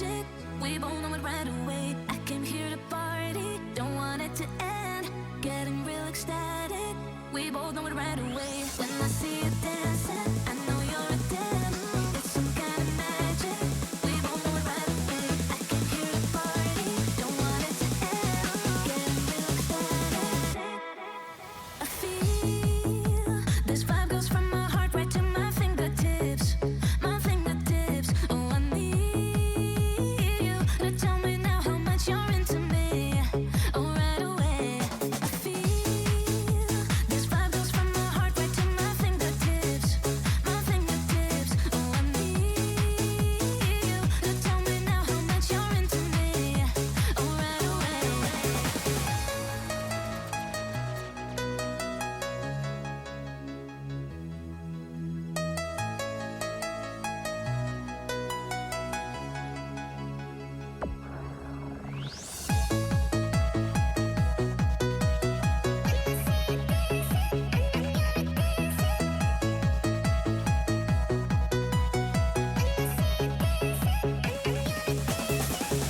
magic. We both know it right away. I came here to party, don't want it to end. Getting real ecstatic. We both know it right away. When I see you dancing, I know you're a 10. It's some kind of magic. We both know it right away. I came here to party, don't want it to end. Getting real ecstatic. I feel this vibe goes from my heart right to my fingertips. My fingertips. Oh, I need you to tell me now how much you're into me. Oh, right away. I feel this vibe goes from my heart right to my fingertips. My fingertips. Oh, I need you to tell me now how much you're into me. Oh, right away.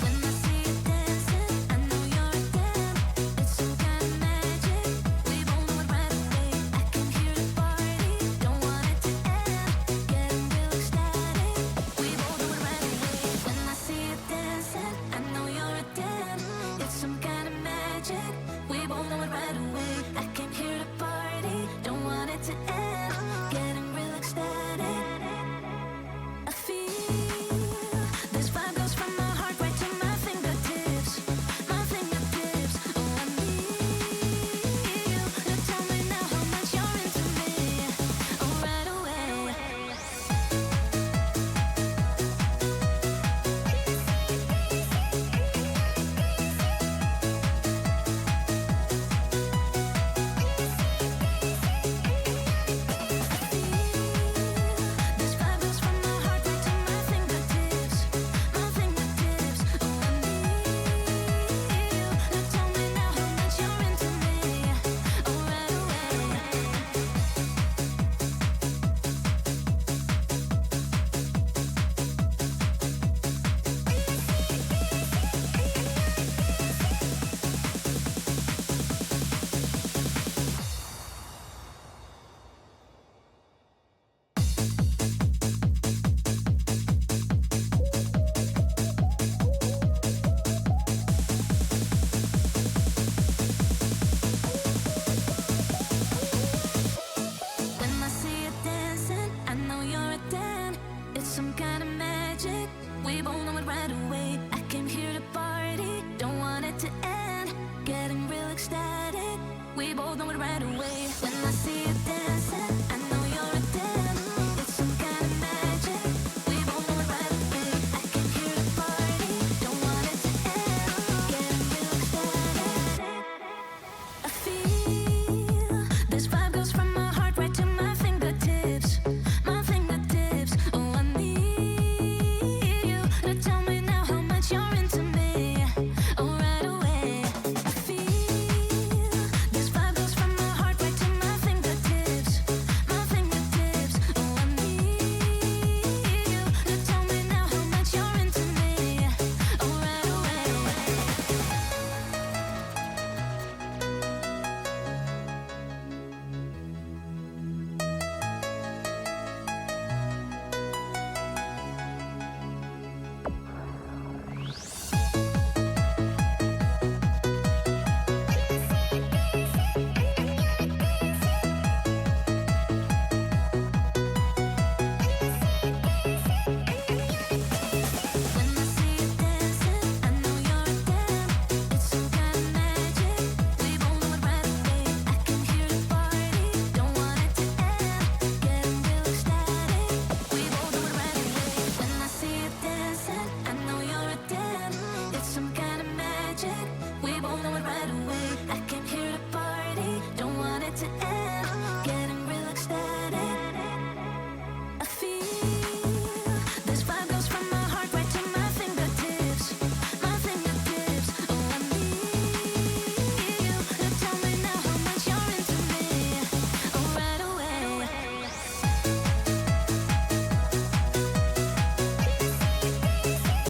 When I see you dancing, I know you're a 10. It's some kind of magic. We both know it right away. I came here to party, don't want it to end. Getting real ecstatic. We both know it right away. When I see you dancing, I know you're a 10. It's some kind of magic. We both know it right away. I came here to party, don't want it to end. Getting real ecstatic. I feel this vibe goes from my heart right to my fingertips. My fingertips. Oh, I need you to tell me now how much you're into me. Oh, right away. This vibe goes from my heart right to my fingertips. My fingertips. Oh, I need you to tell me now how much you're into me. Oh, right away. When I see you dancing, I know you're a 10. It's some kind of magic. We both know it right away. I came here to party, don't want it to end. Getting real ecstatic. We both know it right away. When I see